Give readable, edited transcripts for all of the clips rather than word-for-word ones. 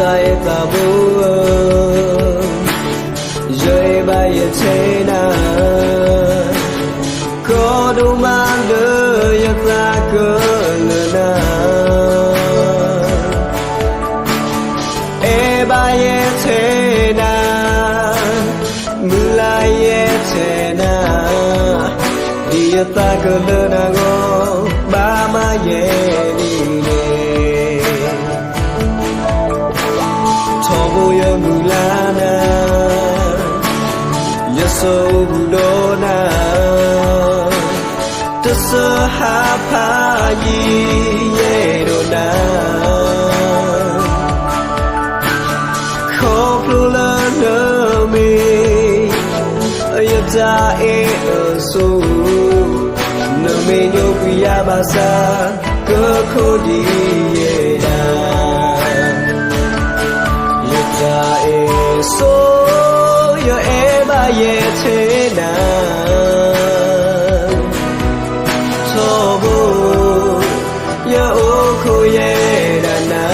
tay ta bố rơi bay ở thế nào có đủ mang đời ta cỡ lừa nào e bay ở thế nào mưa lại ở thế nào đi ta cỡ lừa nào ba má ye đi nè thọ vô yêu mưa lá na so budo na to so ha pa yi ye do na kho plu la no me ayata e so no me nyo piya ba sa ko kho di ye da yata e so yo e ba ye thế nào cho bố yo ô khô ye đà na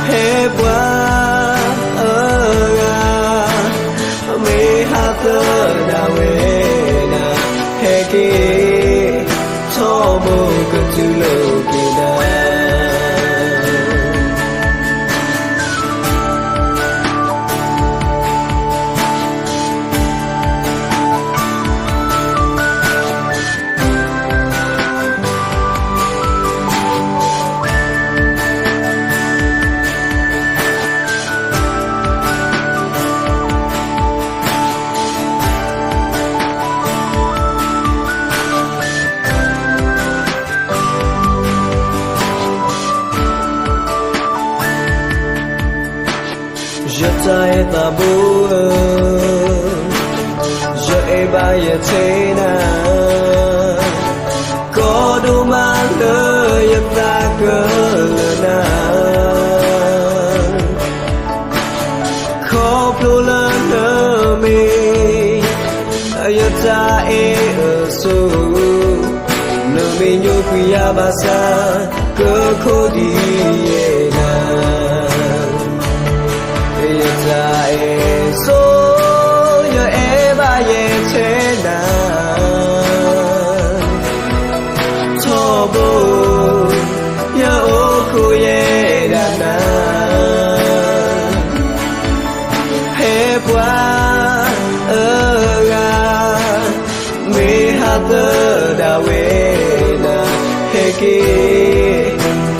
he qua me ha tơ đà we na he ki cho bố cứ chú lâu kỳ na je tay ta bố je e ba ye thế nào có đủ mang đời ta cỡ nào khó plu la nơ mi ye ta e so nơ mi nyo piya ba sa cỡ khô đi ye na ta e so yo e ba ye thế nào cho bố yo ô khu ye đà na he qua ga me ha tơ đà we na he ki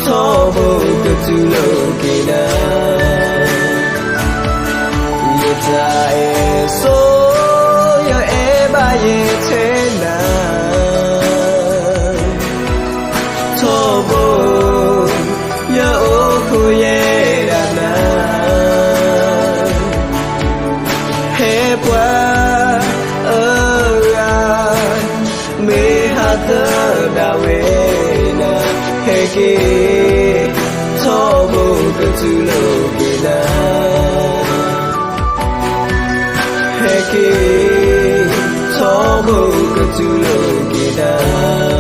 cho bố cứ chú lâu kỳ na ta e so yo e ba ye thế nào cho bố yo ô khu ye đà na he qua me ha tơ đà we na he ki cho bố cứ chú lâu kỳ na he ki cho bố cứ chú lâu kỳ na